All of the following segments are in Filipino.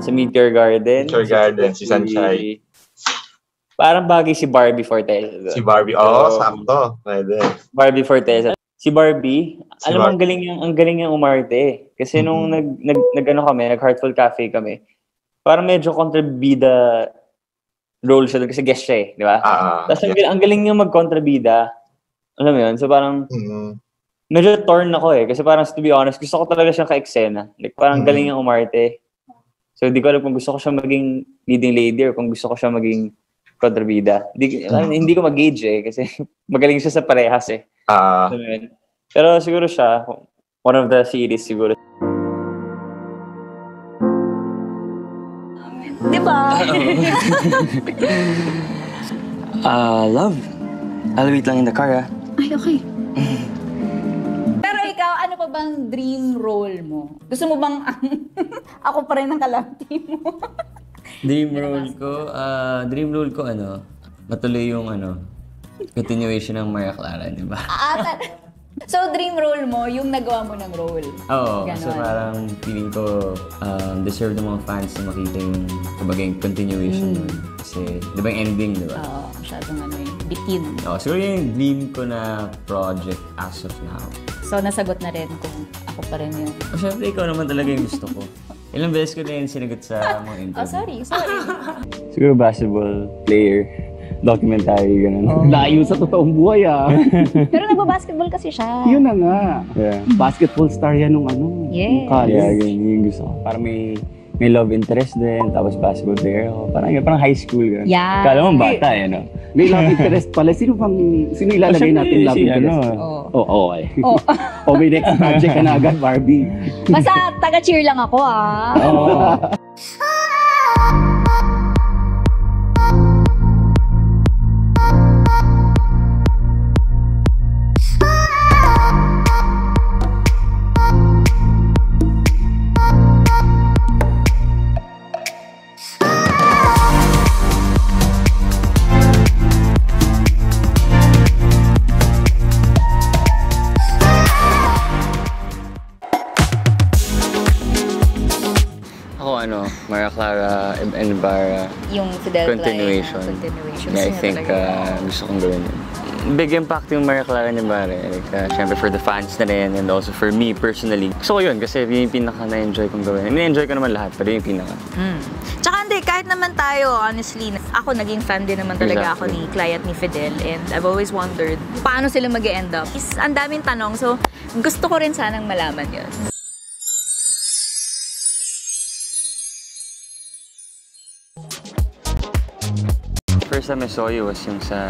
sa Meteor Garden. Meteor Garden, si Sanchay. Parang bagay si Barbie Forteza. Si Barbie, sakto. Pwede. Barbie Forteza. Si Barbie, alam mo, ang galing niyang umarte. Kasi nung nag-Heartful Cafe kami, parang medyo kontrabida role siya doon kasi guest siya di ba? Tapos ang galing niya mag-kontrabida. Alam mo yun? So parang, medyo torn ako kasi parang to be honest, gusto ko talaga siyang ka-eksena. Like parang galing niyang umarte. So hindi ko alam kung gusto ko siya maging leading lady or kung gusto ko siya maging kontrabida. Hindi ko mag-gauge kasi magaling siya sa parehas Pero siguro siya, one of the series siguro. Diba? Love. I'll wait lang in the car, Ay, okay. Pero ikaw, ano pa bang dream role mo? Gusto mo bang ako pa rin ang kalapti mo? Dream role ko, matuloy yung, continuation ng Maria Clara, di ba? So, dream role mo, yung nagawa mo ng role? Oo, kasi parang feeling ko deserve ng mga fans na makita yung continuation nun. Kasi, di ba yung ending, di ba? Oo, masyadong bitin. Oo, siguro yung dream ko na project as of now. So, nasagot na rin kung ako pa rin yun. Siyempre, ikaw naman talaga yung gusto ko. Ilang beses ko na yun sinagot sa mga interview. Sorry. Siguro basketball player. Documentary, gano'n. Layo sa totoong buhay, Pero nagbabasketball kasi siya. Yun na nga. Yeah. Basketball star yan nung Yes. college. Yeah, ganyan yung gusto ko. Parang may love interest din, tapos basketball player ako. Parang high school, gano'n. Yeah. Kala mo bata, no? May love interest pala. Sino ilalagay natin love interest? Okay. O may next project ka na agad, Barbie. Basta taga-cheer lang ako, Maria Clara and Ibarra. Yung Fidel continuation. Yeah, I think gusto kong gawin yun. Big impact yung Maria Clara and Ibarra. Like, syempre for the fans na rin and also for me personally. Gusto ko yun kasi yun yung pinaka na-enjoy kong gawin. Na-enjoy ko naman lahat, pero yung pinaka. Tsaka hindi, kahit naman tayo, honestly, ako naging fan din naman talaga ako ni Clay at ni Fidel. And I've always wondered, paano sila mag-e-end up? Ang daming tanong, so gusto ko rin sanang malaman yun. First time I saw you was yung sa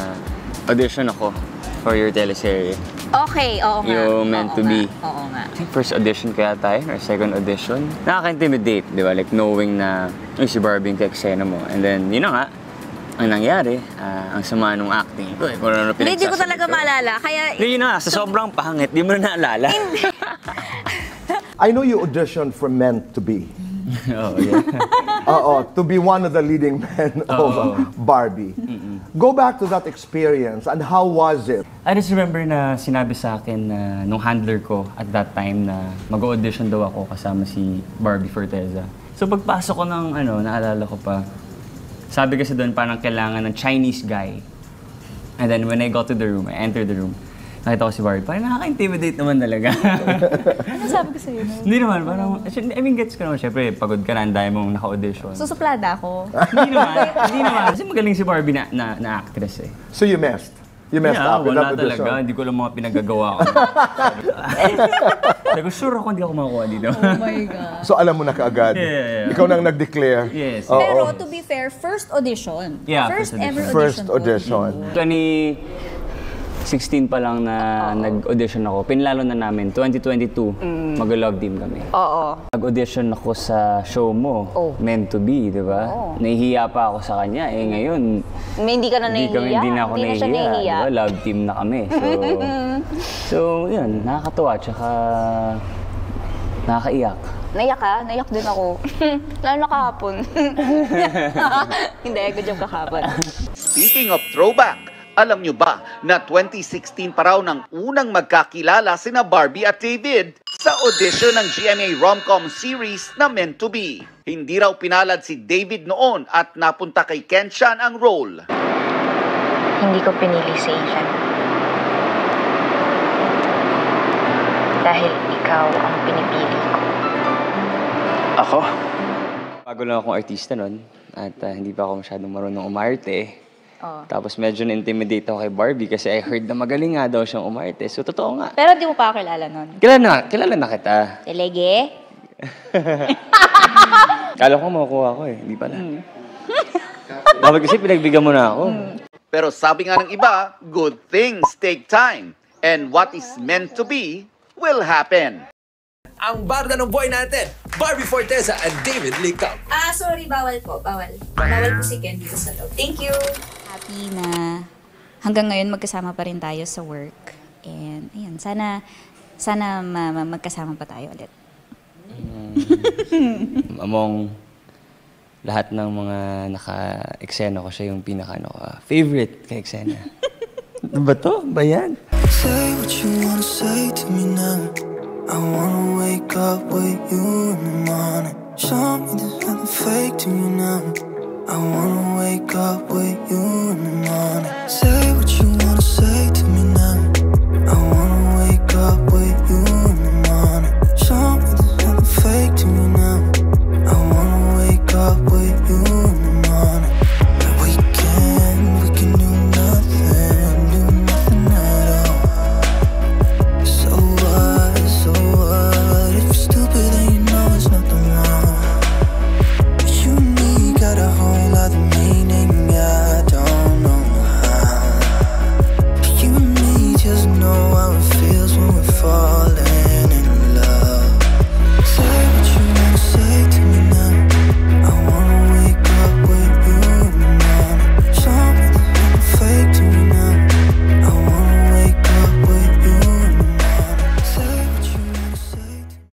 audition ako for your teleserye. Okay, oo nga. Yung Meant to Be. Oo nga. I think first audition kaya tayo, or second audition. Nakaka-intimidate, di ba? Like knowing na si Barbie yung ka-eksena mo. And then, yun na nga, ang nangyari, ang sama nung acting. Hindi ko talaga maalala. Kaya... Yun na, sa sobrang pangit, di mo na naalala. I know you auditioned for Meant to Be. Oh, yeah. To be one of the leading men of Barbie. Go back to that experience and how was it? I just remember na sinabi sa akin na nung handler ko at that time na mag-audition daw ako kasama si Barbie Forteza. So pagpasok ko ng naalala ko pa, sabi kasi doon parang kailangan ng Chinese guy. And then when I got to the room, I entered the room, nakita ko si Barbie, parang nakaka-intimidate naman talaga. Ano sabi ko sa'yo? Hindi naman, parang, I mean, gets ko naman, syempre, pagod ka na, ang dami mong naka-audition. Susuplada ako? Hindi naman. Kasi magaling si Barbie na actress eh. So you messed? You messed up with that audition? Wala talaga, hindi ko lang mga pinagagawa ko. Sabi ko, sure ako hindi ako makakuha dito. Oh my God. So alam mo na kaagad? Yeah. Ikaw nang nag-declare? Yes. Pero to be fair, first audition. Yeah, first ever First audition. 2016 pa lang na nag-audition ako. Pinlalo na namin, 2022, mag-love team kami. Oo. Nag-audition ako sa show mo, Meant to Be, di ba? Nahihiya pa ako sa kanya. Ngayon, Hindi ka na nahihiya? Hindi na ako nahihiya. Diba? Love team na kami. So yun, nakakatuwa, tsaka nakakaiyak. Naiyak ka? Naiyak din ako. Lalo na kahapon. Hindi, good job kahapon. Speaking of throwback, alam nyo ba na 2016 pa raw nang unang magkakilala sina Barbie at David? Sa audition ng GMA Romcom series na Meant to Be, hindi raw pinalad si David noon at napunta kay Kenshan ang role. Hindi ko pinili si Ethan. Dahil ikaw ang pinipili ko. Ako? Bago lang akong artista nun at hindi pa ako masyadong marunong umarte. Tapos medyo na-intimidate ako kay Barbie kasi I heard na magaling nga daw siyang umarte. So, totoo nga. Pero di mo pa ako kilala nun. Kilala na kita. Telege? Kala ko makukuha ko eh. Hindi pala. Dapat kasi pinagbigyan mo na ako. Pero sabi nga ng iba, good things take time. And what is meant to be will happen. Ang barda ng boy natin, Barbie Forteza and David Licao. Sorry, bawal po, bawal. Bawal po si Ken dito sa loob. Thank you! Happy na hanggang ngayon magkasama pa rin tayo sa work. And ayun, sana magkasama pa tayo ulit. Among lahat ng mga naka-eksena ko, siya yung favorite ka-eksena. Ano ba to? Ba yan? Say what you wanna say to me now. I wanna wake up with you in the morning. Show me there's nothing fake to me now. I wanna wake up with you in the morning. Say what you wanna say to me now.